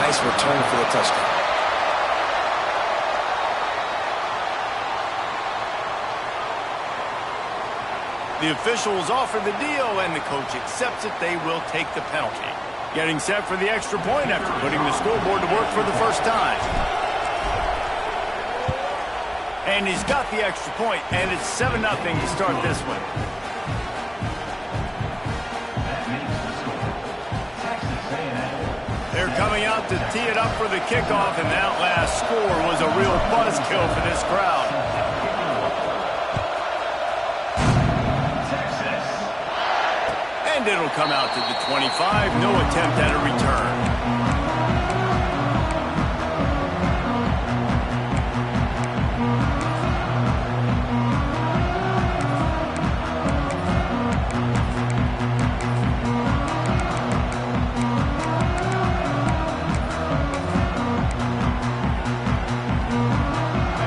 nice return for the touchdown. The officials offer the deal, and the coach accepts it. They will take the penalty. Getting set for the extra point after putting the scoreboard to work for the first time. And he's got the extra point, and it's 7-0 to start this one. They're coming out to tee it up for the kickoff, and that last score was a real buzzkill for this crowd. And it'll come out to the 25. No attempt at a return.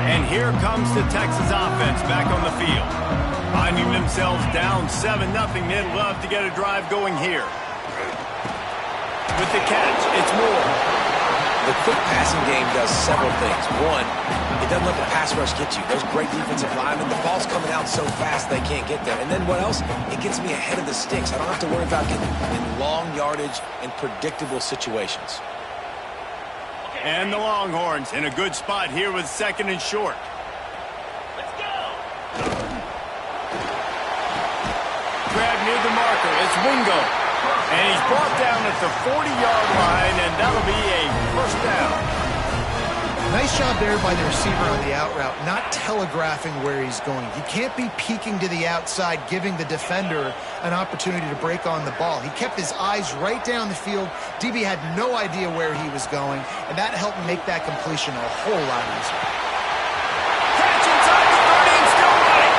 And here comes the Texas offense back on the field. Finding themselves down 7-0, they'd love to get a drive going here. With the catch, it's Moore. The quick passing game does several things. One, it doesn't let the pass rush get you. There's great defensive linemen. The ball's coming out so fast they can't get there. And then what else? It gets me ahead of the sticks. I don't have to worry about getting in long yardage and predictable situations. And the Longhorns in a good spot here with 2nd and short. Grab near the marker. It's Wingo. And he's brought down at the 40-yard line, and that'll be a first down. Nice job there by the receiver on the out route, not telegraphing where he's going. He can't be peeking to the outside, giving the defender an opportunity to break on the ball. He kept his eyes right down the field. DB had no idea where he was going, and that helped make that completion a whole lot easier. Catch inside the 30 and still running.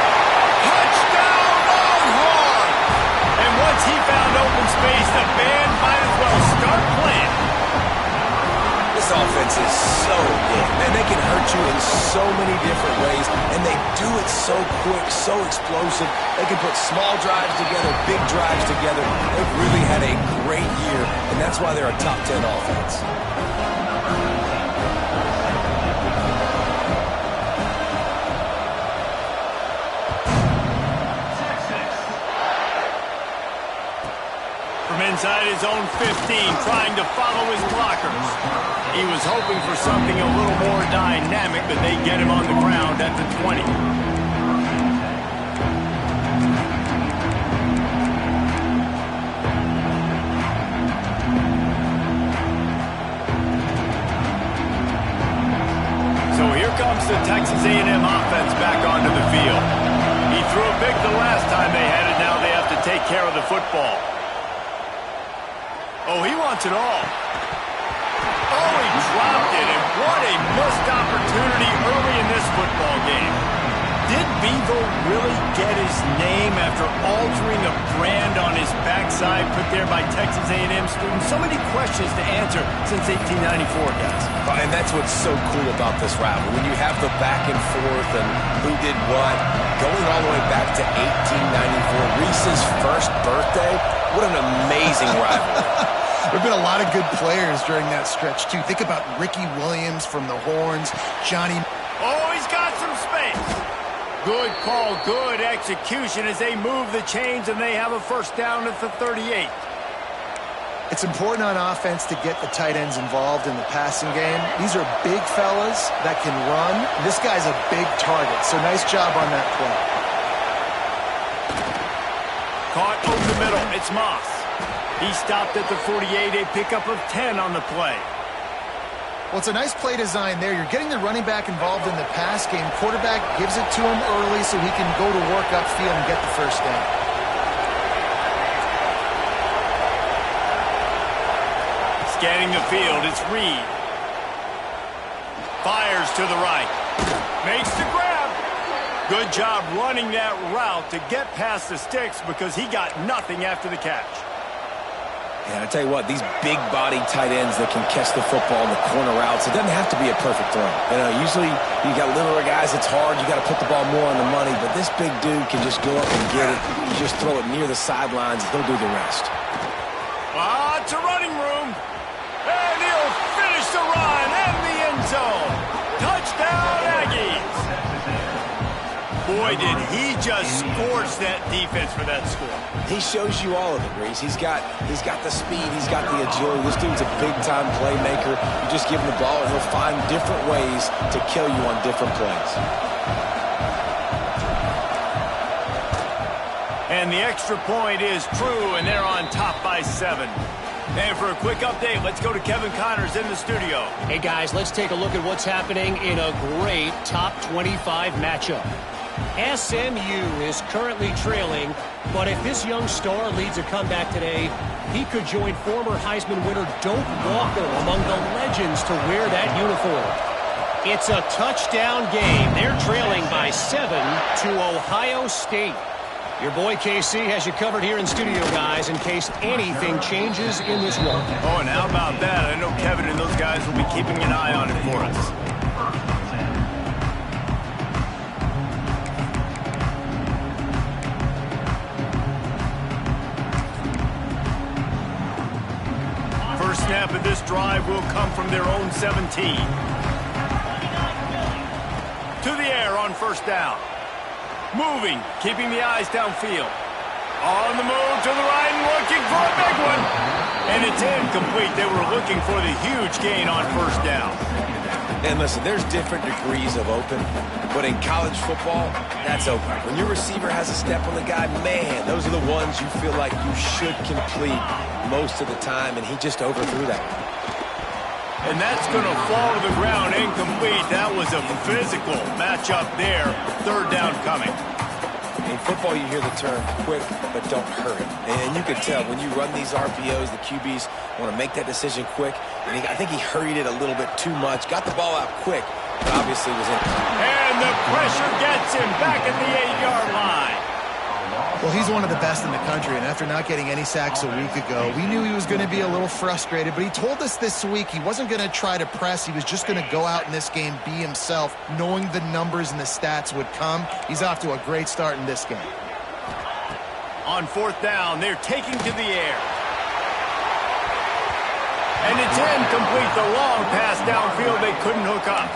Touchdown, Longhorn! And once he found open space, the band might as well start playing. This offense is so good. Man, they can hurt you in so many different ways, and they do it so quick, so explosive. They can put small drives together, big drives together. They've really had a great year, and that's why they're a top 10 offense. From inside his own 15, trying to follow his blockers. He was hoping for something a little more dynamic, but they get him on the ground at the 20. So here comes the Texas A&M offense back onto the field. He threw a pick the last time they had it. Now they have to take care of the football. Oh, he wants it all. Oh, he dropped it, and what a missed opportunity early in this football game. Did Bevo really get his name after altering a brand on his backside put there by Texas A&M students? So many questions to answer since 1894, guys. And that's what's so cool about this rivalry. When you have the back and forth and who did what, going all the way back to 1894, Reese's first birthday, what an amazing rivalry. There have been a lot of good players during that stretch, too. Think about Ricky Williams from the Horns, Johnny. Oh, he's got some space. Good call, good execution as they move the chains, and they have a first down at the 38. It's important on offense to get the tight ends involved in the passing game. These are big fellas that can run. This guy's a big target, so nice job on that play. Caught over the middle. It's Moss. He stopped at the 48, a pickup of 10 on the play. Well, it's a nice play design there. You're getting the running back involved in the pass game. Quarterback gives it to him early so he can go to work upfield and get the first down. Scanning the field, it's Reed. Fires to the right. Makes the grab. Good job running that route to get past the sticks because he got nothing after the catch. Yeah, I tell you what, these big-bodied tight ends that can catch the football in the corner routes, it doesn't have to be a perfect throw. You know, usually you got littler guys, it's hard. You got to put the ball more on the money, but this big dude can just go up and get it. You just throw it near the sidelines, he'll do the rest. Lots of running room, and he'll finish Boy, did he just scorch that defense for that score. He shows you all of it, Reese. He's got the speed. He's got the agility. This dude's a big-time playmaker. You just give him the ball, and he'll find different ways to kill you on different plays. And the extra point is true, and they're on top by 7. And for a quick update, let's go to Kevin Connors in the studio. Hey, guys, let's take a look at what's happening in a great top 25 matchup. SMU is currently trailing, but if this young star leads a comeback today, he could join former Heisman winner Doak Walker among the legends to wear that uniform. It's a touchdown game. They're trailing by 7 to Ohio State. Your boy KC has you covered here in studio, guys, in case anything changes in this one. Oh, and how about that? I know Kevin and those guys will be keeping an eye on it for us. First snap of this drive will come from their own 17. To the air on first down. Moving, keeping the eyes downfield. On the move to the right and looking for a big one. And it's incomplete. They were looking for the huge gain on first down. And listen, there's different degrees of open, but in college football, that's open. When your receiver has a step on the guy, man, those are the ones you feel like you should complete most of the time, and he just overthrew that. And that's going to fall to the ground incomplete. That was a physical matchup there. Third down coming. In football, you hear the term quick, but don't hurry. And you can tell when you run these RPOs, the QBs want to make that decision quick. And I think he hurried it a little bit too much. Got the ball out quick, but obviously was in. And the pressure gets him back at the 8-yard line. Well, he's one of the best in the country, and after not getting any sacks a week ago, we knew he was going to be a little frustrated, but he told us this week he wasn't going to try to press. He was just going to go out in this game, be himself, knowing the numbers and the stats would come. He's off to a great start in this game. On fourth down, they're taking to the air. And it's incomplete. The long pass downfield, they couldn't hook up.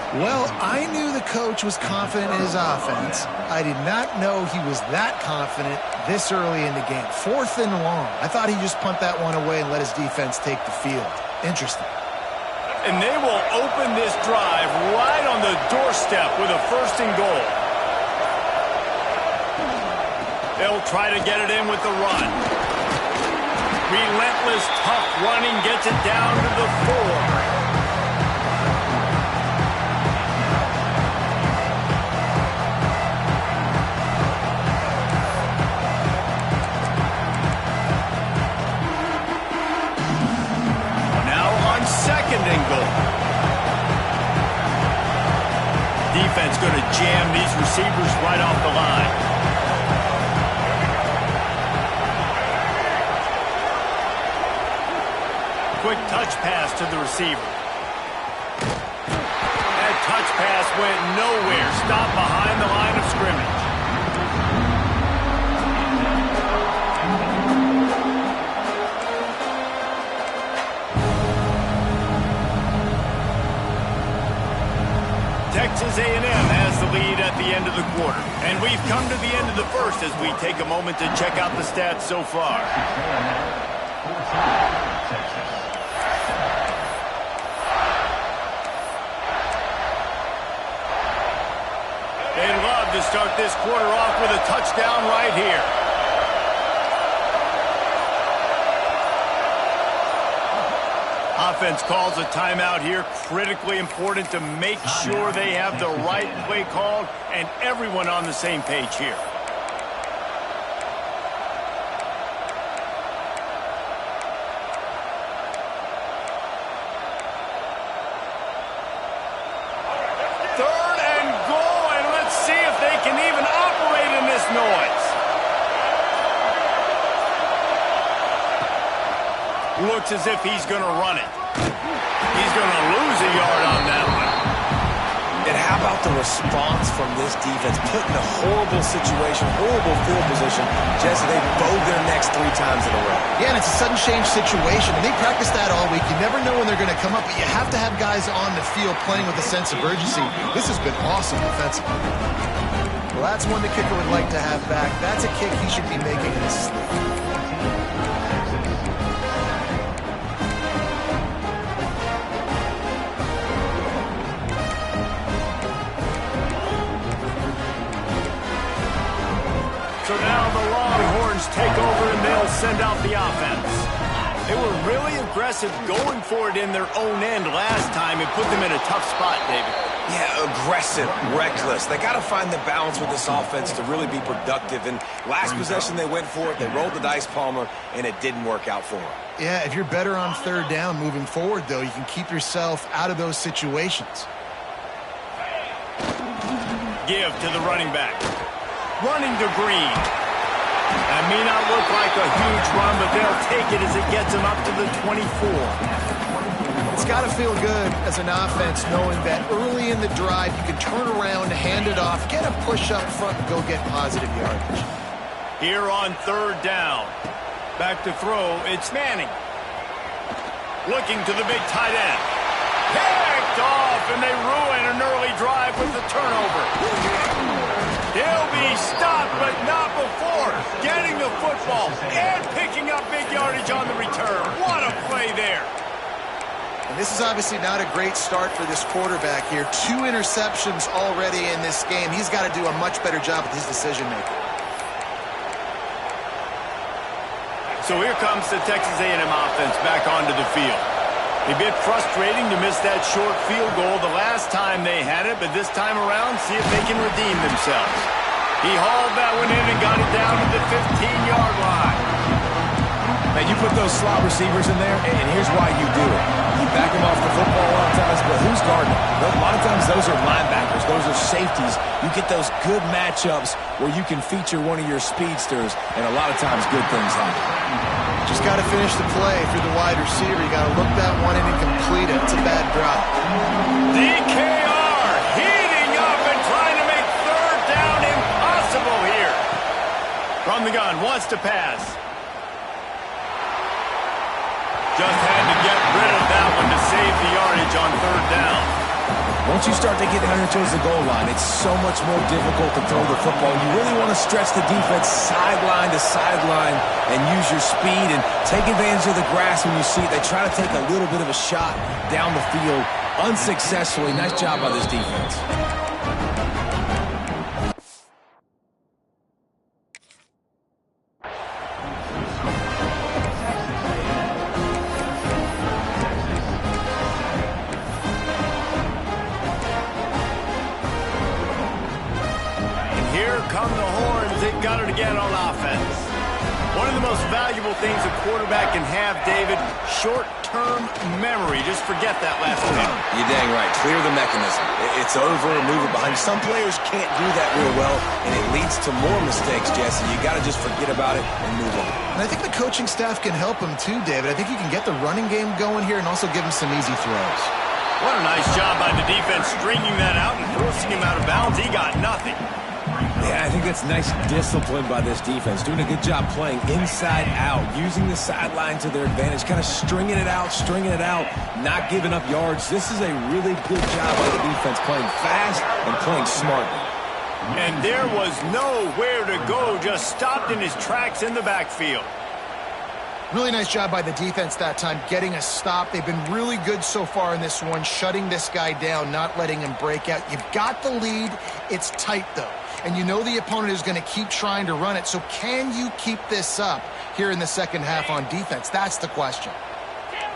Well, I knew the coach was confident in his offense. I did not know he was that confident this early in the game. Fourth and long. I thought he'd just punt that one away and let his defense take the field. Interesting. And they will open this drive right on the doorstep with a first and goal. They'll try to get it in with the run. Relentless, tough running gets it down to the 4. Second and goal. Defense going to jam these receivers right off the line. Quick touch pass to the receiver. That touch pass went nowhere. Stopped behind the line of scrimmage. Texas A&M has the lead at the end of the quarter. And we've come to the end of the first as we take a moment to check out the stats so far. They'd love to start this quarter off with a touchdown right here. Offense calls a timeout here. Critically important to make sure they have the right play called and everyone on the same page here. Third and goal, and let's see if they can even operate in this noise. Looks as if he's going to run it. He's going to lose a yard on that one. And how about the response from this defense? Put in a horrible situation, horrible field position, just so they bowed their necks 3 times in a row. Yeah, and it's a sudden change situation. And they practice that all week. You never know when they're going to come up, but you have to have guys on the field playing with a sense of urgency. This has been awesome defensively. Well, that's one the kicker would like to have back. That's a kick he should be making in his sleep. So now the Longhorns take over and they'll send out the offense. They were really aggressive going for it in their own end last time. It put them in a tough spot, David. Yeah, aggressive, reckless. They got to find the balance with this offense to really be productive. And last possession they went for it. They rolled the dice, Palmer, and it didn't work out for them. Yeah, if you're better on third down moving forward, though, you can keep yourself out of those situations. Give to the running back. Running to Green. That may not look like a huge run, but they'll take it as it gets them up to the 24. It's got to feel good as an offense knowing that early in the drive you can turn around, hand it off, get a push up front, and go get positive yardage. Here on third down. Back to throw, it's Manning. Looking to the big tight end. Picked off, and they ruin an early drive with the turnover. He'll be stopped, but not before getting the football and picking up big yardage on the return. What a play there. And this is obviously not a great start for this quarterback here. 2 interceptions already in this game. He's got to do a much better job with his decision-making. So here comes the Texas A&M offense back onto the field. A bit frustrating to miss that short field goal the last time they had it, but this time around, see if they can redeem themselves. He hauled that one in and got it down to the 15-yard line. Now, you put those slot receivers in there, and here's why you do it. You back them off the football a lot of times, but who's guarding them? A lot of times those are linebackers. Those are safeties. You get those good matchups where you can feature one of your speedsters, and a lot of times good things happen. Just got to finish the play for the wide receiver. You got to look that one in and complete it. It's a bad drop. DKR heating up and trying to make third down impossible here. From the gun, wants to pass. Just had to get rid of that one to save the yardage on third down. Once you start to get down here towards the goal line, it's so much more difficult to throw the football. You really want to stretch the defense sideline to sideline and use your speed and take advantage of the grass when you see it. They try to take a little bit of a shot down the field unsuccessfully. Nice job by this defense. Come the Horns, they've got it again on offense. One of the most valuable things a quarterback can have, David, short-term memory. Just forget that last one. You're dang right. Clear the mechanism. It's over and move it behind. Some players can't do that real well, and it leads to more mistakes, Jesse. You got to just forget about it and move on. And I think the coaching staff can help him too, David. I think you can get the running game going here and also give him some easy throws. What a nice job by the defense stringing that out and forcing him out of bounds. He got nothing. Yeah, I think that's nice discipline by this defense. Doing a good job playing inside out, using the sideline to their advantage, kind of stringing it out, not giving up yards. This is a really good job by the defense, playing fast and playing smartly. And there was nowhere to go, just stopped in his tracks in the backfield. Really nice job by the defense that time, getting a stop. They've been really good so far in this one, shutting this guy down, not letting him break out. You've got the lead. It's tight, though. And you know the opponent is going to keep trying to run it. So can you keep this up here in the second half on defense? That's the question.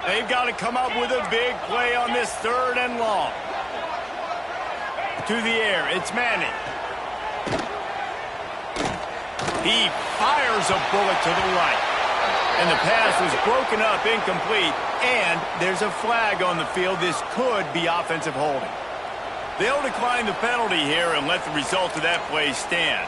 They've got to come up with a big play on this third and long. To the air, it's Manning. He fires a bullet to the right. And the pass was broken up, incomplete, and there's a flag on the field. This could be offensive holding. They'll decline the penalty here and let the result of that play stand.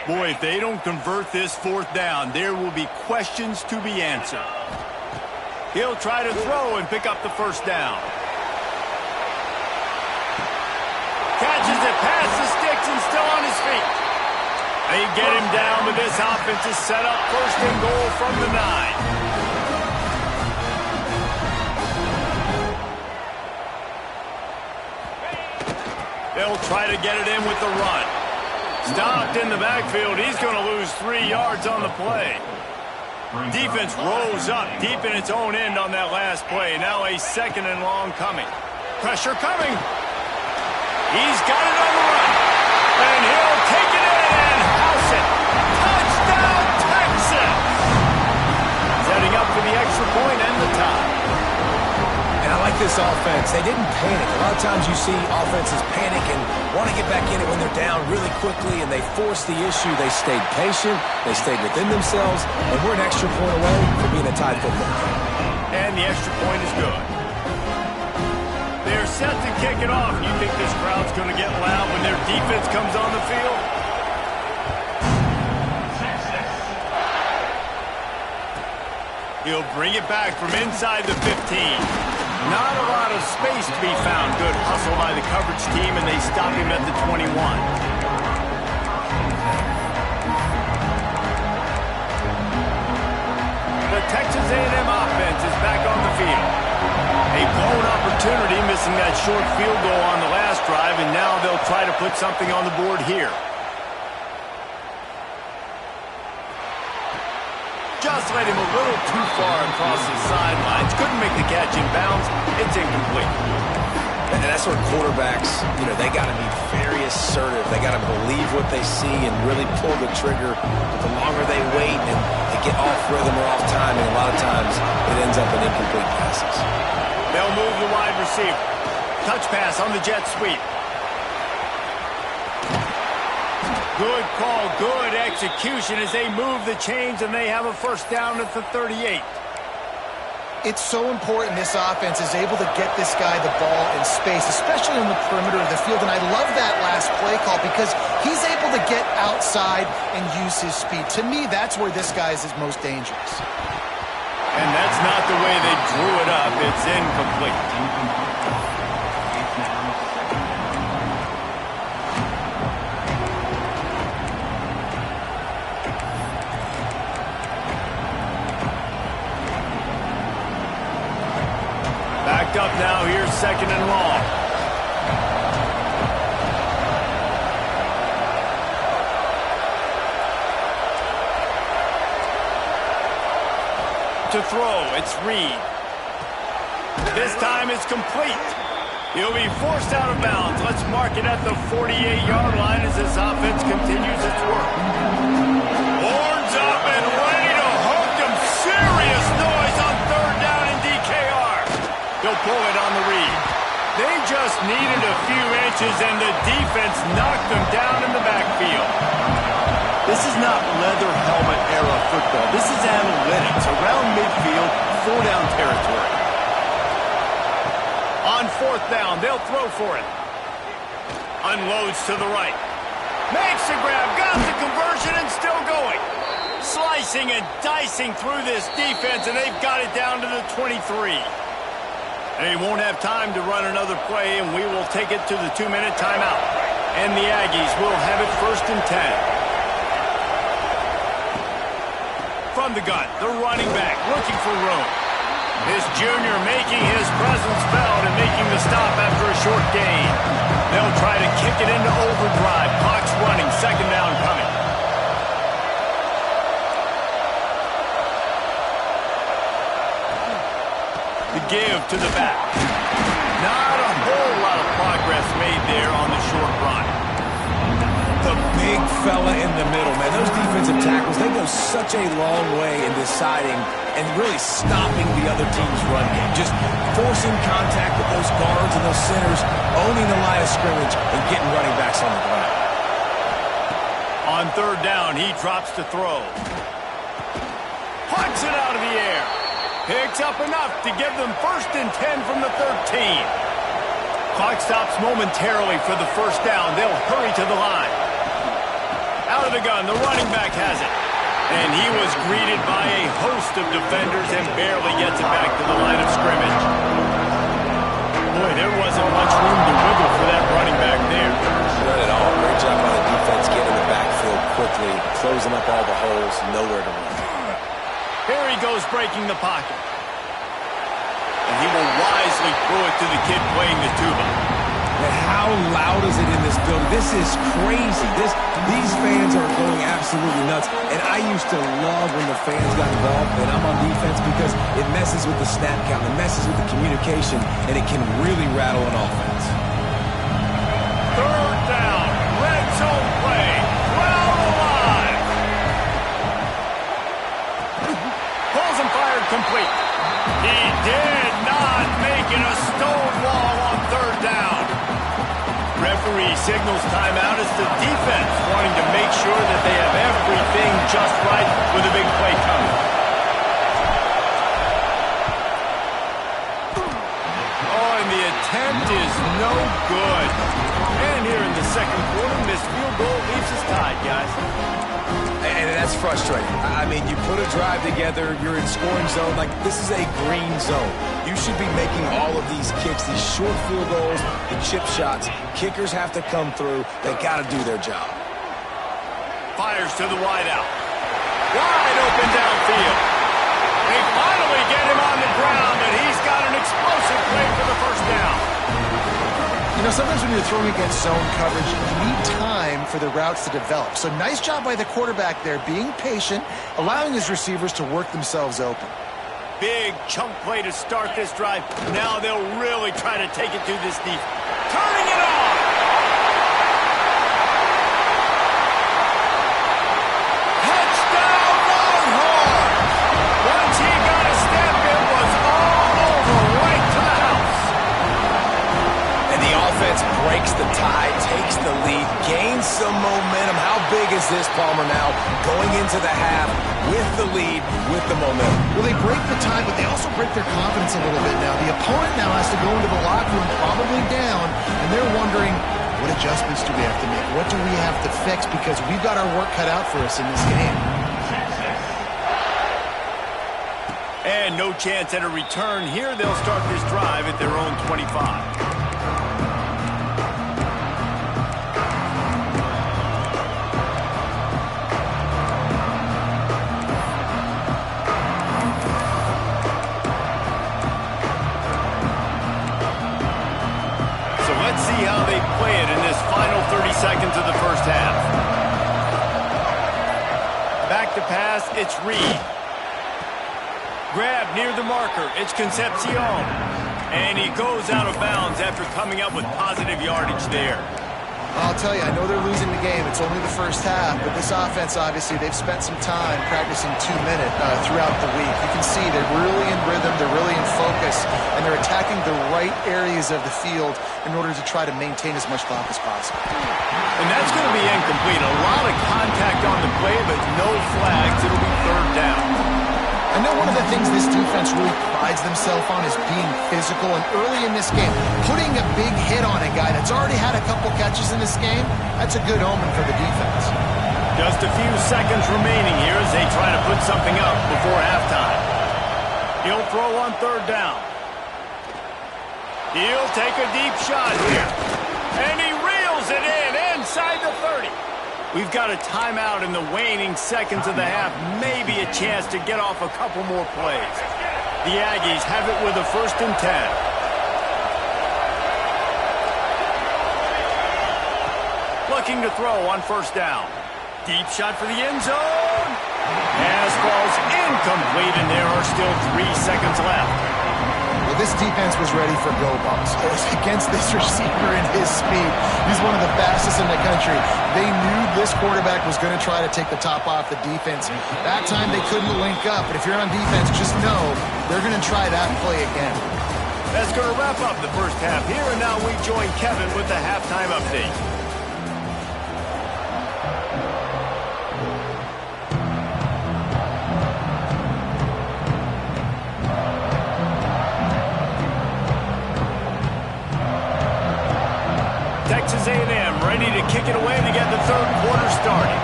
Boy, if they don't convert this fourth down, there will be questions to be answered. He'll try to throw and pick up the first down. Catches it past the sticks and still on his feet. They get him down, but this offense is set up first and goal from the 9. They'll try to get it in with the run. Stopped in the backfield. He's going to lose 3 yards on the play. Defense rose up deep in its own end on that last play. Now a 2nd and long coming. Pressure coming. He's got it on the run. And he'll take it in and house it. Touchdown, Texas! Setting up for the extra point and the tie. And I like this offense. They didn't panic. A lot of times you see offenses panic and want to get back in it when they're down really quickly, and they forced the issue. They stayed patient. They stayed within themselves, and we're an extra point away from being a tie football game. And the extra point is good. They're set to kick it off. You think this crowd's going to get loud when their defense comes on the field? He'll bring it back from inside the 15. Not a lot of space to be found. Good hustle by the coverage team, and they stop him at the 21. The Texas A&M offense is back on the field. A blown opportunity, missing that short field goal on the last drive, and now they'll try to put something on the board here. Just led him a little too far across the sidelines. Couldn't make the catch in bounds. It's incomplete. And that's where quarterbacks, they got to be very assertive. They got to believe what they see and really pull the trigger. But the longer they wait and they get off rhythm or off timing, a lot of times it ends up in incomplete passes. They'll move the wide receiver. Touch pass on the jet sweep. Good call, good execution as they move the chains, and they have a 1st down at the 38. It's so important this offense is able to get this guy the ball in space, especially in the perimeter of the field. And I love that last play call because he's able to get outside and use his speed. To me, that's where this guy is his most dangerous. And that's not the way they drew it up. It's incomplete. Backed up now. Here's 2nd and long. To throw, it's Reed. This time it's complete. He'll be forced out of bounds. Let's mark it at the 48-yard line as this offense continues its work. Horns up and ready to hook them. Serious noise on 3rd down in DKR. They'll pull it on the read. They just needed a few inches, and the defense knocked them down in the backfield. This is not leather helmet era football. This is analytics. Around midfield, 4-down territory. On 4th down, they'll throw for it. Unloads to the right. Makes the grab, got the conversion, and still going. Slicing and dicing through this defense, and they've got it down to the 23. They won't have time to run another play, and we will take it to the 2-minute timeout. And the Aggies will have it 1st and 10. From the gun, the running back looking for room. This junior making his presence felt and making the stop after a short gain. They'll try to kick it into overdrive. Clock's running, 2nd down coming. The give to the back. Not a whole lot of progress made there on the short run. The big fella in the middle, man. Those defensive tackles, they go such a long way in deciding and really stopping the other team's run game. Just forcing contact with those guards and those centers, owning the line of scrimmage, and getting running backs on the ground. On 3rd down, he drops to throw. Puts it out of the air. Picks up enough to give them 1st and 10 from the 13. Clock stops momentarily for the 1st down. They'll hurry to the line. Out of the gun, the running back has it. And he was greeted by a host of defenders and barely gets it back to the line of scrimmage. Boy, there wasn't much room to wiggle for that running back there. Not at all. Great job by the defense getting the backfield quickly, closing up all the holes, nowhere to run. Here he goes breaking the pocket. And he will wisely throw it to the kid playing the tuba. And how loud is it in this building? This is crazy. These fans are going absolutely nuts. And I used to love when the fans got involved and I'm on defense because it messes with the snap count, it messes with the communication, and it can really rattle an offense. Third down, red zone play, crowd alive. Pulls and fired complete. He did not make it a stonewall on third down. Referee signals timeout as the defense wanting to make sure that they have everything just right with a big play coming. Oh, and the attempt is no good. And here in the second quarter, missed field goal leaves us tied, guys. And that's frustrating. I mean, you put a drive together, you're in scoring zone. Like, this is a green zone. You should be making all of these kicks, these short field goals, the chip shots. Kickers have to come through. They got to do their job. Fires to the wideout. Wide open downfield. They finally get him on the ground, and he's got an explosive play for the first down. You know, sometimes when you're throwing against zone coverage, you need time for the routes to develop. So nice job by the quarterback there, being patient, allowing his receivers to work themselves open. Big chunk play to start this drive. Now they'll really try to take it to this deep. Turning it on! Touchdown Longhorns! Once he got a step, it was all over, right to the house. And the offense breaks the tie, takes the lead, gains some momentum. How big is this, Palmer, now? Going into the half with the lead, with the momentum. Well, they break the tie, but they also break their confidence a little bit now. The opponent now has to go into the locker room probably down, and they're wondering, what adjustments do we have to make? What do we have to fix? Because we've got our work cut out for us in this game. And no chance at a return here. They'll start this drive at their own 25. Let's see how they play it in this final 30 seconds of the first half. Back to pass, it's Reed. Grab near the marker, it's Concepcion. And he goes out of bounds after coming up with positive yardage there. I'll tell you, I know they're losing the game. It's only the first half, but this offense, obviously, they've spent some time practicing 2-minute throughout the week. You can see they're really in rhythm, they're really in focus, and they're attacking the right areas of the field in order to try to maintain as much clock as possible. And that's going to be incomplete. A lot of contact on the play, but no flags. It'll be third down. I know one of the things this defense really prides themselves on is being physical, and early in this game, putting a big hit on a guy that's already had a couple catches in this game, that's a good omen for the defense. Just a few seconds remaining here as they try to put something up before halftime. He'll throw on third down. He'll take a deep shot here. And he reels it in inside the 30. We've got a timeout in the waning seconds of the half. Maybe a chance to get off a couple more plays. The Aggies have it with a 1st and 10. Looking to throw on first down. Deep shot for the end zone. Pass falls incomplete, and there are still 3 seconds left. Well, this defense was ready for go balls. Against this receiver and his speed, he's one of the fastest in the country. They knew this quarterback was going to try to take the top off the defense. That time they couldn't link up, but if you're on defense, just know they're going to try that play again. That's going to wrap up the first half here, and now we join Kevin with the halftime update. Texas A&M ready to kick it away to get the third quarter started.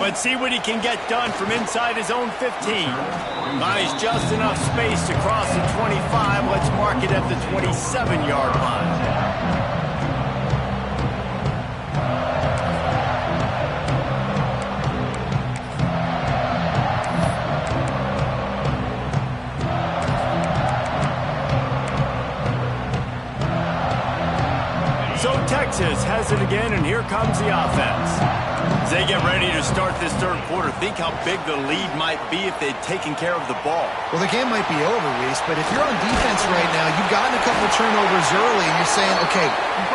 Let's see what he can get done from inside his own 15. Buys just enough space to cross the 25. Let's mark it at the 27-yard line. Texas has it again, and here comes the offense. As they get ready to start this third quarter, think how big the lead might be if they'd taken care of the ball. Well, the game might be over, Reese, but if you're on defense right now, you've gotten a couple turnovers early, and you're saying, okay,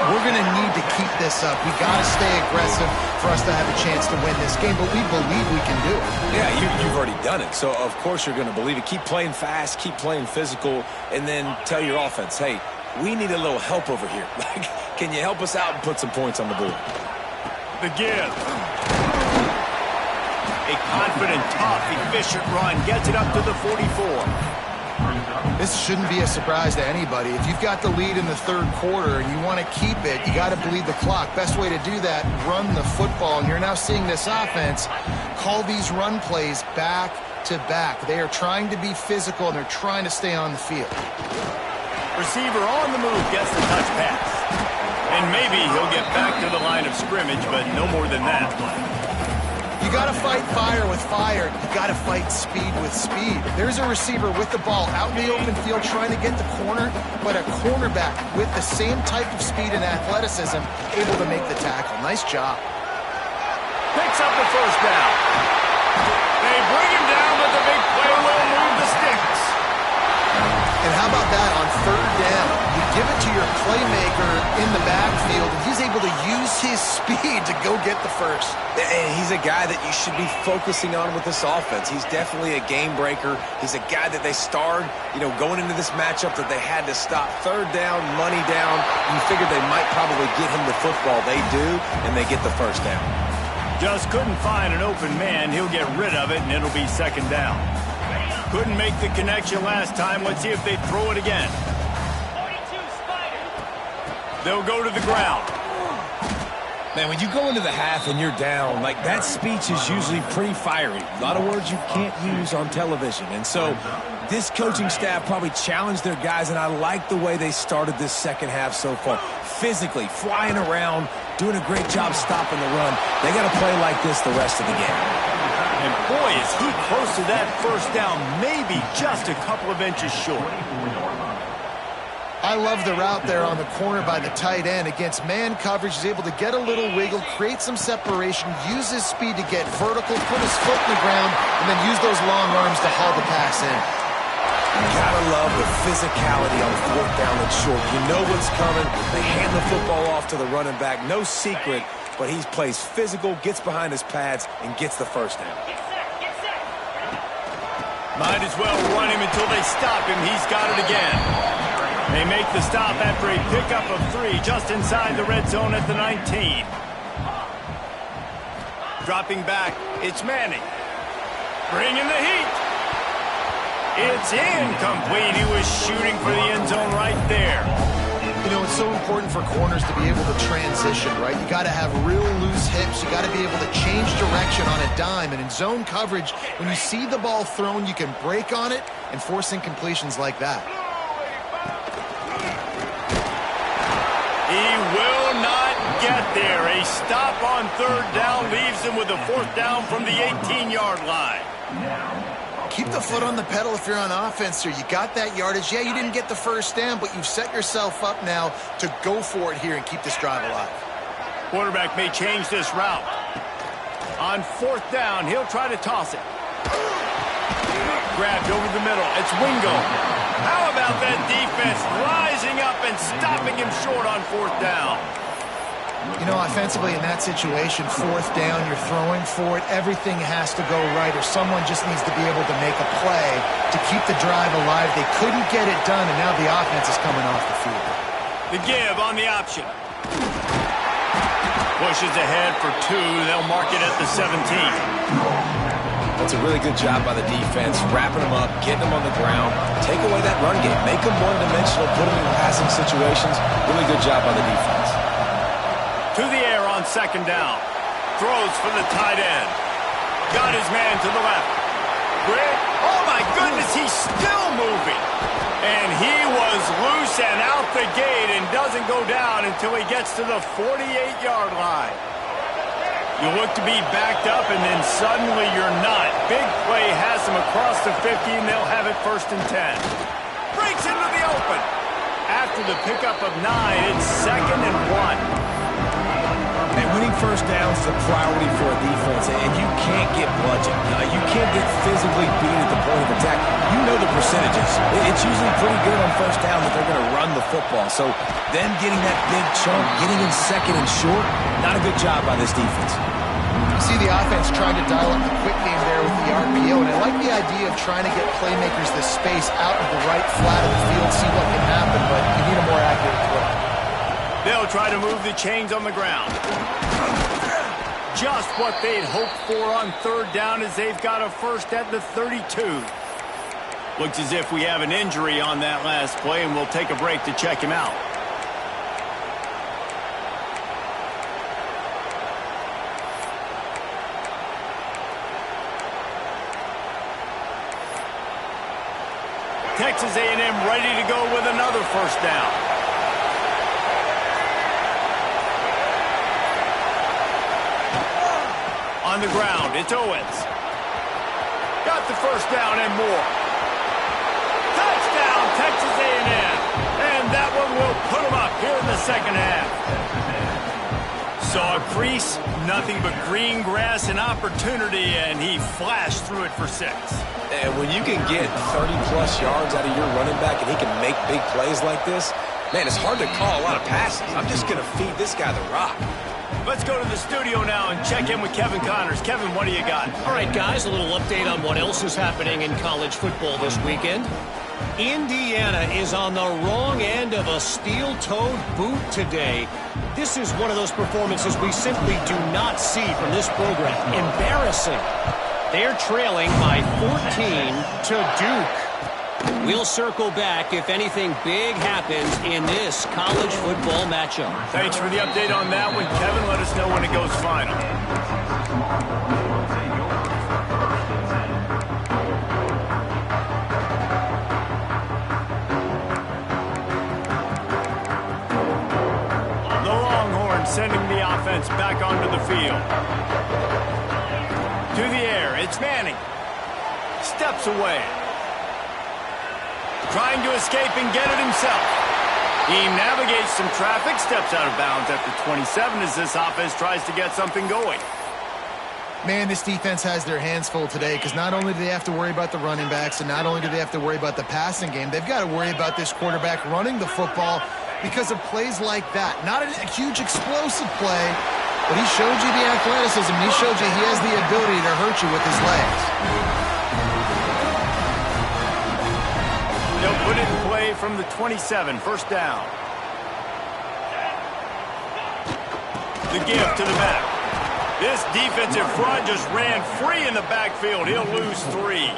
we're going to need to keep this up. We got to stay aggressive for us to have a chance to win this game, but we believe we can do it. Yeah, you've already done it, so of course you're going to believe it. Keep playing fast, keep playing physical, and then tell your offense, hey, we need a little help over here. Like, can you help us out and put some points on the board? The give. A confident, tough, efficient run gets it up to the 44. This shouldn't be a surprise to anybody. If you've got the lead in the third quarter and you want to keep it, you got to bleed the clock. Best way to do that, run the football. And you're now seeing this offense call these run plays back to back. They are trying to be physical, and they're trying to stay on the field. Receiver on the move gets the touch pass. And maybe he'll get back to the line of scrimmage, but no more than that. You got to fight fire with fire. You got to fight speed with speed. There's a receiver with the ball out in the open field trying to get the corner, but a cornerback with the same type of speed and athleticism able to make the tackle. Nice job. Picks up the first down. They bring him down, but the big play will move the sticks. And how about that on third down? You give it to your playmaker in the backfield, and he's able to use his speed to go get the first. And he's a guy that you should be focusing on with this offense. He's definitely a game breaker. He's a guy that they starred, going into this matchup that they had to stop. Third down, money down. You figured they might probably get him the football. They do, and they get the first down. Just couldn't find an open man. He'll get rid of it, and it'll be second down. Couldn't make the connection last time. Let's see if they throw it again. They'll go to the ground. Man, when you go into the half and you're down, like, that speech is usually pretty fiery. A lot of words you can't use on television. And so this coaching staff probably challenged their guys, and I like the way they started this second half so far. Physically, flying around, doing a great job stopping the run. They got to play like this the rest of the game. And boy, is he close to that first down, maybe just a couple of inches short. I love the route there on the corner by the tight end against man coverage. He's able to get a little wiggle, create some separation, use his speed to get vertical, put his foot in the ground, and then use those long arms to haul the pass in. You gotta love the physicality on fourth down and short. You know what's coming. They hand the football off to the running back. No secret, but he plays physical, gets behind his pads, and gets the first down. Might as well run him until they stop him. He's got it again. They make the stop after a pickup of 3 just inside the red zone at the 19. Dropping back, it's Manning. Bringing the heat. It's incomplete. He was shooting for the end zone right there. It's so important for corners to be able to transition, right? You got to have real loose hips. You got to be able to change direction on a dime. And in zone coverage, when you see the ball thrown, you can break on it and force incompletions like that. He will not get there. A stop on third down leaves him with a fourth down from the 18-yard line. Keep the foot on the pedal if you're on offense here. You got that yardage. Yeah, you didn't get the first down, but you've set yourself up now to go for it here and keep this drive alive. Quarterback may change this route. On fourth down, he'll try to toss it. Grabbed over the middle. It's Wingo. How about that defense rising up and stopping him short on fourth down? Offensively in that situation, fourth down, you're throwing for it. Everything has to go right, or someone just needs to be able to make a play to keep the drive alive. They couldn't get it done, and now the offense is coming off the field. The give on the option. Pushes ahead for 2. They'll mark it at the 17. That's a really good job by the defense, wrapping them up, getting them on the ground, take away that run game, make them one-dimensional, put them in passing situations. Really good job by the defense. To the air on second down. Throws for the tight end. Got his man to the left. Quick. Oh, my goodness, he's still moving. And he was loose and out the gate and doesn't go down until he gets to the 48-yard line. You look to be backed up, and then suddenly you're not. Big play has him across the 50, and they'll have it 1st and 10. Breaks into the open. After after the pickup of 9, it's 2nd and 1. And winning first downs is a priority for a defense, and you can't get bludgeoned. You can't get physically beat at the point of attack. You know the percentages. It's usually pretty good on first down that they're going to run the football. So them getting that big chunk, getting in 2nd and short, not a good job by this defense. You see the offense trying to dial up the quick game there with the RPO, and I like the idea of trying to get playmakers the space out of the right flat of the field, see what can happen, but you need a more accurate throw. They'll try to move the chains on the ground. Just what they'd hoped for on 3rd down as they've got a first at the 32. Looks as if we have an injury on that last play, and we'll take a break to check him out. Texas A&M ready to go with another first down. On the ground, it's Owens. Got the first down and more. Touchdown, Texas A&M. And that one will put them up here in the 2nd half. Saw a crease, nothing but green grass and opportunity, and he flashed through it for 6. And when you can get 30-plus yards out of your running back and he can make big plays like this, man, it's hard to call a lot of passes. I'm just going to feed this guy the rock. Let's go to the studio now and check in with Kevin Connors. Kevin, what do you got? All right, guys, a little update on what else is happening in college football this weekend. Indiana is on the wrong end of a steel-toed boot today. This is one of those performances we simply do not see from this program. Embarrassing. They're trailing by 14 to Duke. We'll circle back if anything big happens in this college football matchup. Thanks for the update on that one, Kevin. Let us know when it goes final. The Longhorns sending the offense back onto the field. To the air, it's Manning. Steps away. Trying to escape and get it himself. He navigates some traffic, steps out of bounds after 27 as this offense tries to get something going. Man, this defense has their hands full today because not only do they have to worry about the running backs and not only do they have to worry about the passing game, they've got to worry about this quarterback running the football because of plays like that. Not a huge explosive play, but he showed you the athleticism. He showed you he has the ability to hurt you with his legs. They'll put it in play from the 27, first down. The give to the back. This defensive front just ran free in the backfield. He'll lose 3.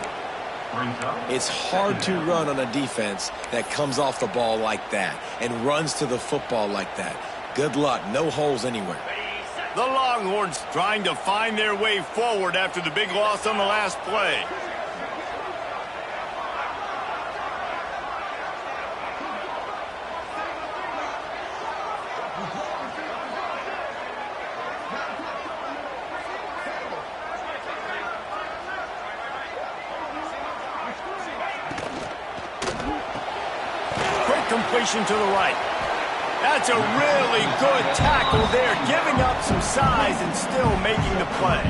It's hard to run on a defense that comes off the ball like that and runs to the football like that. Good luck. No holes anywhere. The Longhorns trying to find their way forward after the big loss on the last play. Completion to the right. That's a really good tackle there, giving up some size and still making the play.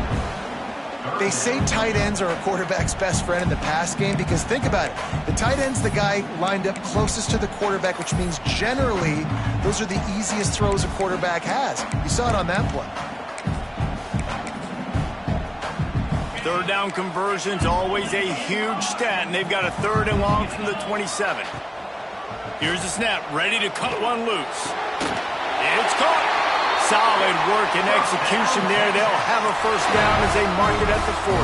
They say tight ends are a quarterback's best friend in the pass game because think about it. The tight end's the guy lined up closest to the quarterback, which means generally those are the easiest throws a quarterback has. You saw it on that play. Third down conversion's always a huge stat, and they've got a 3rd and long from the 27. Here's the snap, ready to cut one loose. It's caught. Solid work and execution there. They'll have a first down as they mark it at the 40.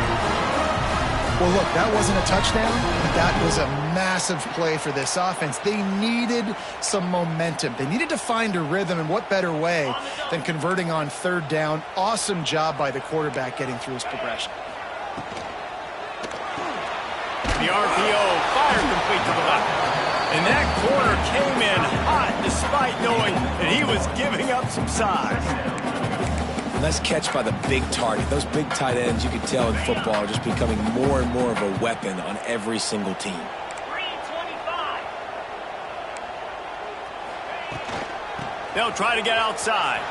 Well, look, that wasn't a touchdown, but that was a massive play for this offense. They needed some momentum. They needed to find a rhythm, and what better way than converting on 3rd down. Awesome job by the quarterback getting through his progression. The RPO, fire complete to the left. And that corner came in hot despite knowing that he was giving up some size. Nice catch by the big target. Those big tight ends, you can tell in football, are just becoming more and more of a weapon on every single team. They'll try to get outside.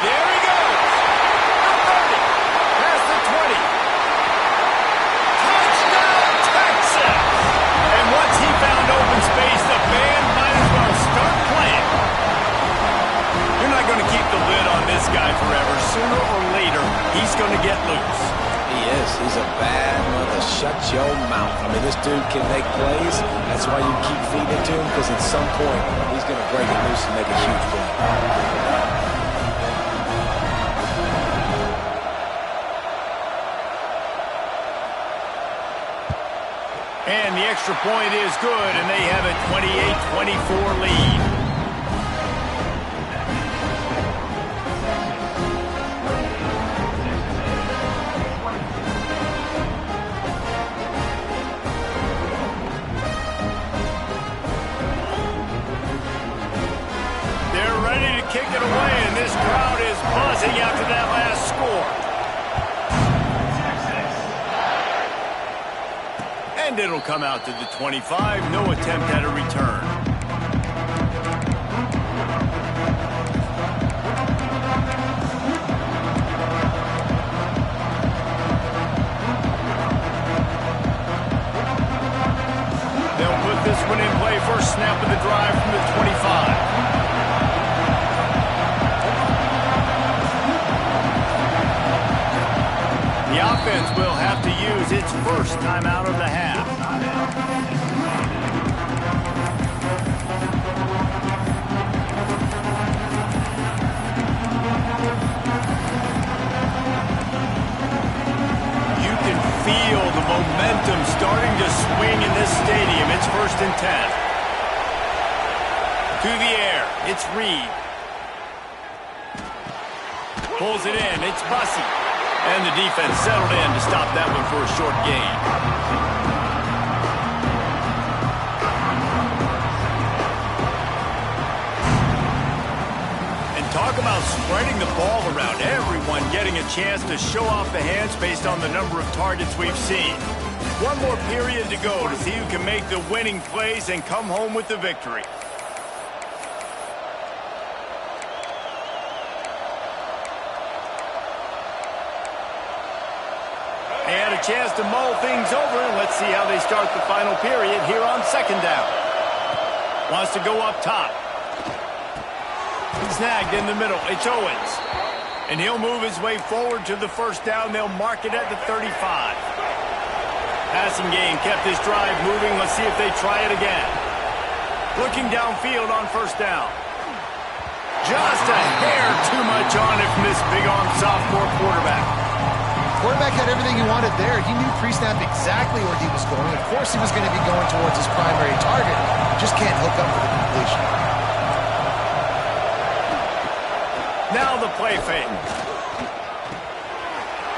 There he goes. The 30. Past the 20. Touchdown, Texas! And once he found open space, the band might as well start playing. You're not going to keep the lid on this guy forever. Sooner or later, he's going to get loose. He is. He's a bad mother. Shut your mouth. I mean, this dude can make plays. That's why you keep feeding it to him, because at some point, he's going to break it loose and make a huge play. And the extra point is good, and they have a 28-24 lead. Kick it away, and this crowd is buzzing after that last score. And it'll come out to the 25. No attempt at a return. They'll put this one in play. First snap of the drive from the 25. The offense will have to use its first timeout of the half. You can feel the momentum starting to swing in this stadium. It's 1st and 10. To the air, it's Reed. Pulls it in, it's Bussey. And the defense settled in to stop that one for a short gain. And talk about spreading the ball around. Everyone getting a chance to show off the hands based on the number of targets we've seen. One more period to go to see who can make the winning plays and come home with the victory. And a chance to mull things over. Let's see how they start the final period here on 2nd down. Wants to go up top. Snagged in the middle. It's Owens. And he'll move his way forward to the 1st down. They'll mark it at the 35. Passing game kept this drive moving. Let's see if they try it again. Looking downfield on 1st down. Just a hair too much on it from this big-armed sophomore quarterback. Quarterback had everything he wanted there. He knew pre-snap exactly where he was going. Of course he was going to be going towards his primary target. Just can't hook up for the completion. Now the play fake.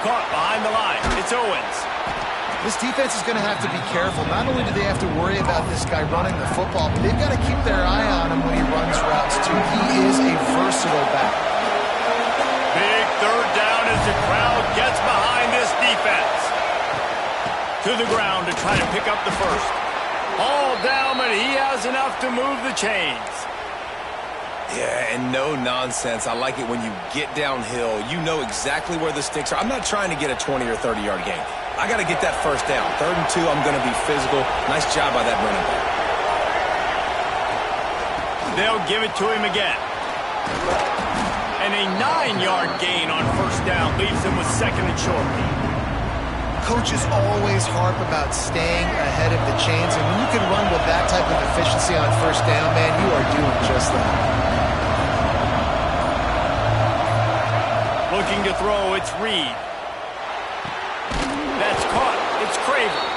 Caught behind the line. It's Owens. This defense is going to have to be careful. Not only do they have to worry about this guy running the football, but they've got to keep their eye on him when he runs routes too. He is a versatile back. Big 3rd down as the crowd gets behind this defense. To the ground to try to pick up the 1st. All down, but he has enough to move the chains. Yeah, and no nonsense. I like it when you get downhill. You know exactly where the sticks are. I'm not trying to get a 20 or 30-yard gain. I got to get that 1st down. 3rd and 2, I'm going to be physical. Nice job by that running back. They'll give it to him again. And a 9-yard gain on 1st down leaves them with 2nd and short. Coaches always harp about staying ahead of the chains, and when you can run with that type of efficiency on 1st down, man, you are doing just that. Looking to throw, it's Reed. That's caught. It's Craver.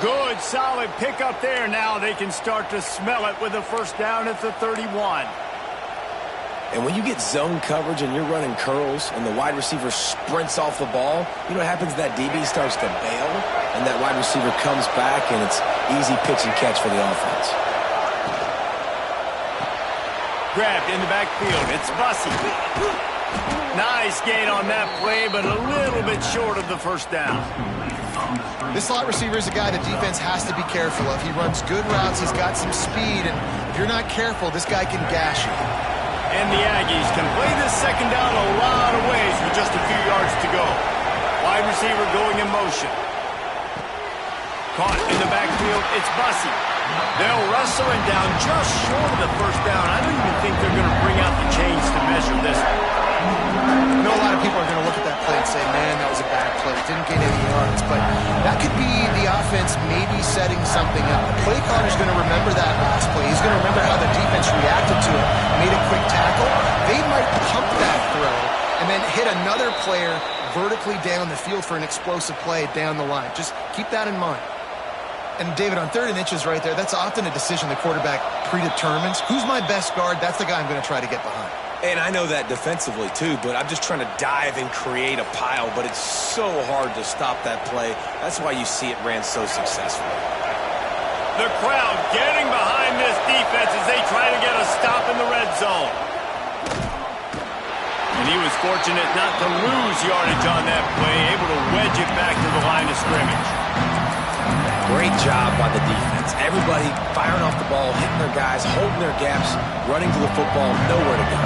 Good, solid pickup there. Now they can start to smell it with a 1st down at the 31. And when you get zone coverage and you're running curls and the wide receiver sprints off the ball, you know what happens? That DB starts to bail, and that wide receiver comes back, and it's easy pitch and catch for the offense. Grabbed in the backfield. It's Bussey. Nice gain on that play, but a little bit short of the 1st down. This slot receiver is a guy the defense has to be careful of. He runs good routes. He's got some speed, and if you're not careful, this guy can gash you. And the Aggies can play this second down a lot of ways with just a few yards to go. Wide receiver going in motion. Caught in the backfield, it's Bussey. They'll wrestle him down just short of the first down. I don't even think they're going to bring out the chains to measure this one. I know a lot of people are going to look at that play and say, man, that was a bad play. It didn't gain any yards. But that could be the offense maybe setting something up. The play caller's going to remember that last play. He's going to remember how the defense reacted to it, made a quick tackle. They might pump that throw and then hit another player vertically down the field for an explosive play down the line. Just keep that in mind. And, David, on 3rd and inches right there, that's often a decision the quarterback predetermines. Who's my best guard? That's the guy I'm going to try to get behind. And I know that defensively, too, but I'm just trying to dive and create a pile, but it's so hard to stop that play. That's why you see it ran so successfully. The crowd getting behind this defense as they try to get a stop in the red zone. And he was fortunate not to lose yardage on that play, able to wedge it back to the line of scrimmage. Great job by the defense. Everybody firing off the ball, hitting their guys, holding their gaps, running to the football, nowhere to go.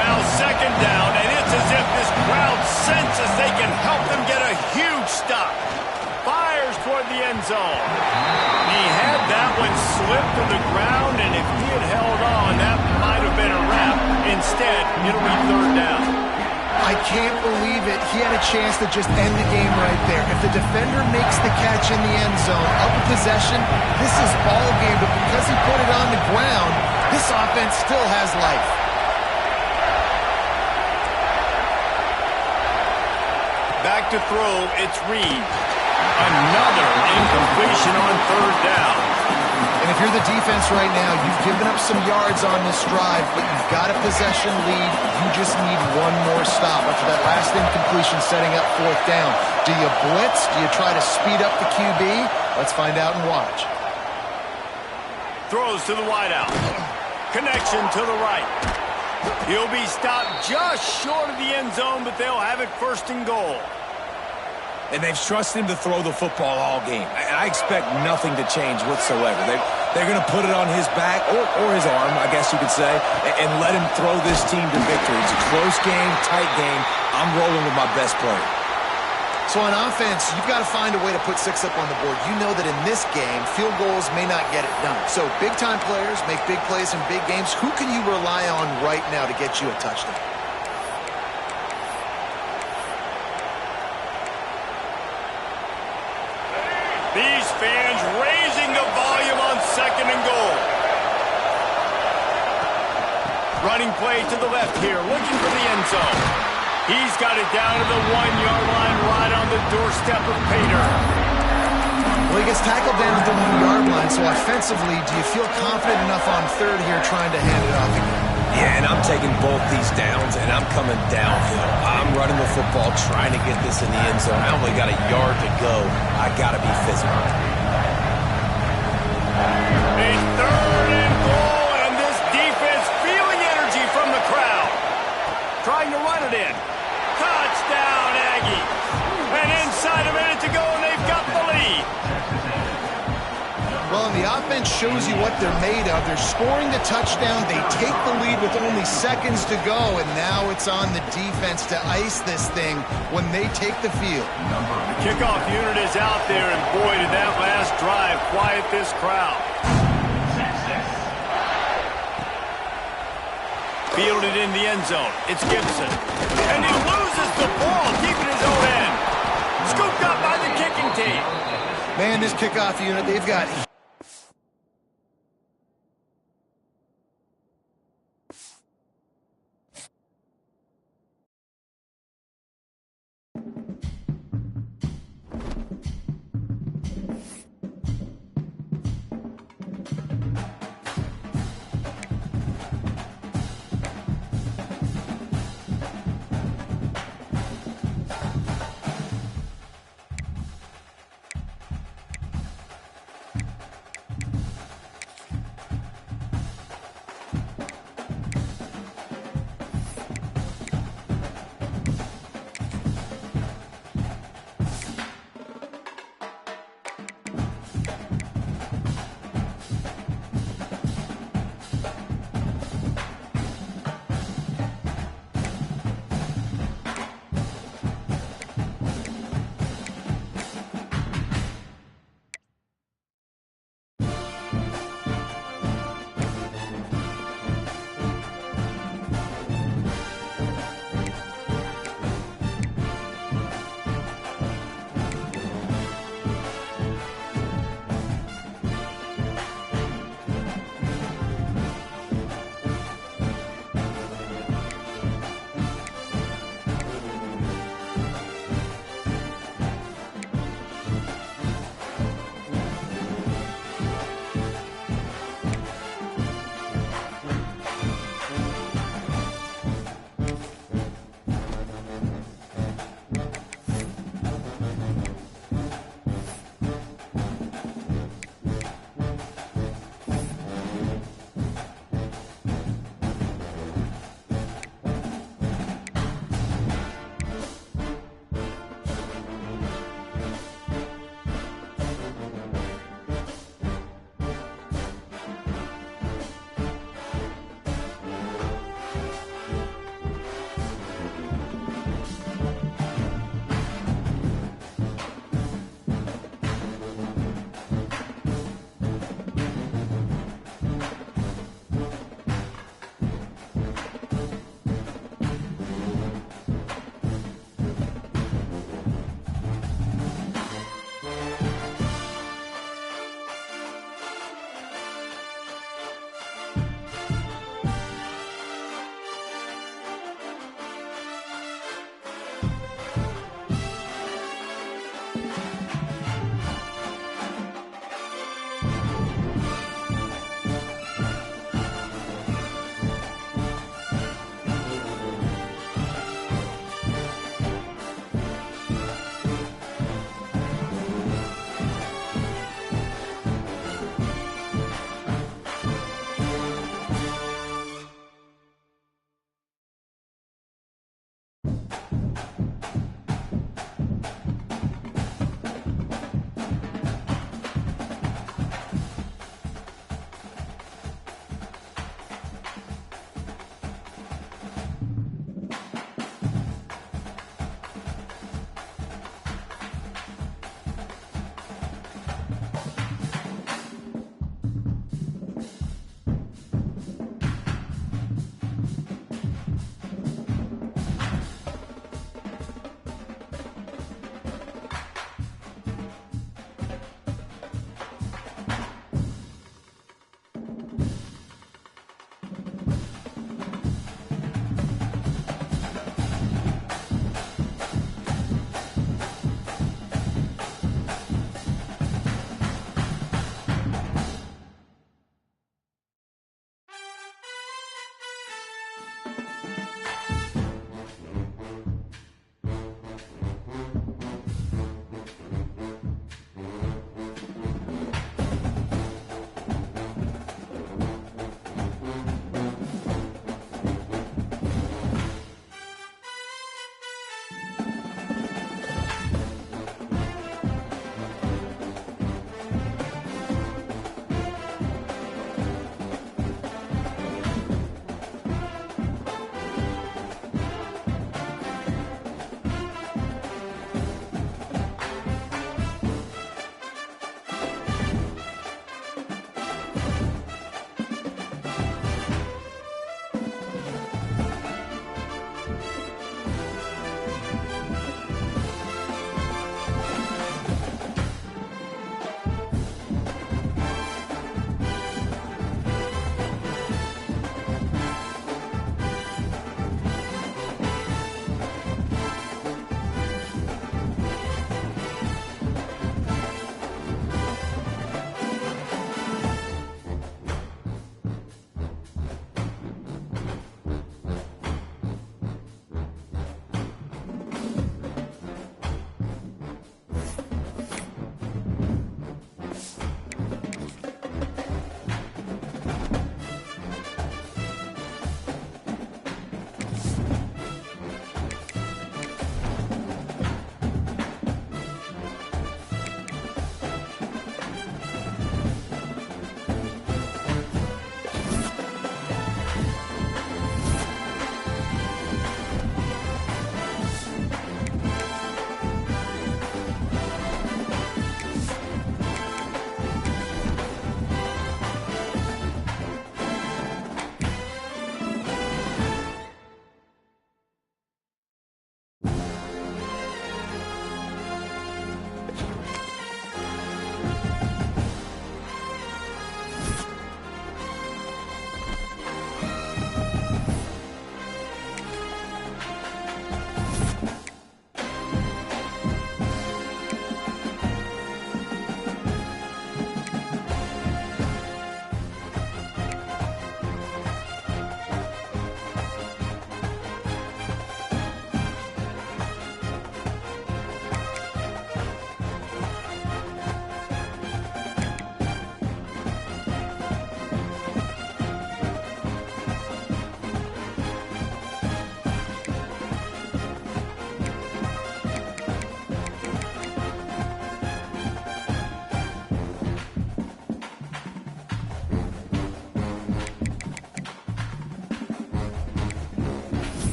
Now 2nd down, and it's as if this crowd senses they can help them get a huge stop. Fires toward the end zone. He had that one slip to the ground, and if he had held on, that might have been a wrap. Instead, it'll be 3rd down. I can't believe it. He had a chance to just end the game right there. If the defender makes the catch in the end zone, up a possession, this is ball game. But because he put it on the ground, this offense still has life. Back to throw, it's Reed. Another incompletion on 3rd down. And if you're the defense right now, you've given up some yards on this drive, but you've got a possession lead. You just need one more stop after that last incompletion setting up 4th down. Do you blitz? Do you try to speed up the QB? Let's find out and watch. Throws to the wideout. Connection to the right. He'll be stopped just short of the end zone, but they'll have it 1st and goal. And they've trusted him to throw the football all game. I expect nothing to change whatsoever. They're going to put it on his back, or his arm, I guess you could say, and let him throw this team to victory. It's a close game, tight game. I'm rolling with my best player. So on offense, you've got to find a way to put 6 up on the board. You know that in this game, field goals may not get it done. So big-time players make big plays in big games. Who can you rely on right now to get you a touchdown? These fans raising the volume on 2nd and goal. Running play to the left here, looking for the end zone. He's got it down to the 1-yard line, right on the doorstep of Pater. Well, he gets tackled down at the 1-yard line, so offensively, do you feel confident enough on 3rd here trying to hand it off again? Yeah, and I'm taking both these downs, and I'm coming downhill. I'm running the football, trying to get this in the end zone. I only got a yard to go. I got to be physical. A 3rd and goal, and this defense feeling energy from the crowd. Trying to run it in. Touchdown, Aggies. And inside a minute to go, and they've got the lead. Well, and the offense shows you what they're made of. They're scoring the touchdown. They take the lead with only seconds to go, and now it's on the defense to ice this thing when they take the field. The kickoff unit is out there, and boy, did that last drive quiet this crowd. Fielded in the end zone. It's Gibson. And he loses the ball, keeping his own end. Scooped up by the kicking team. Man, this kickoff unit, they've got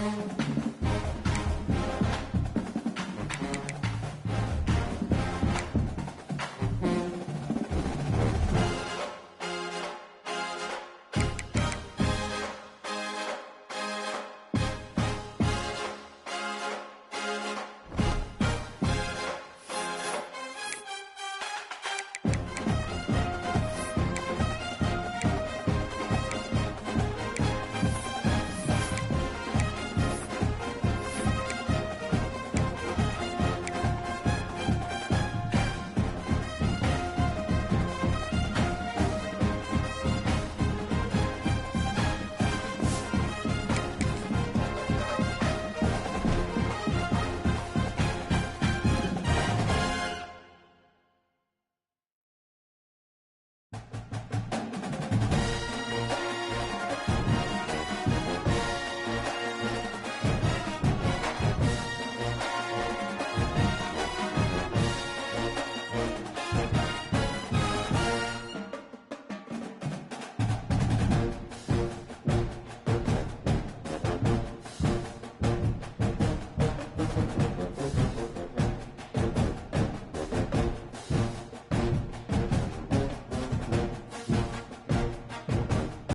it.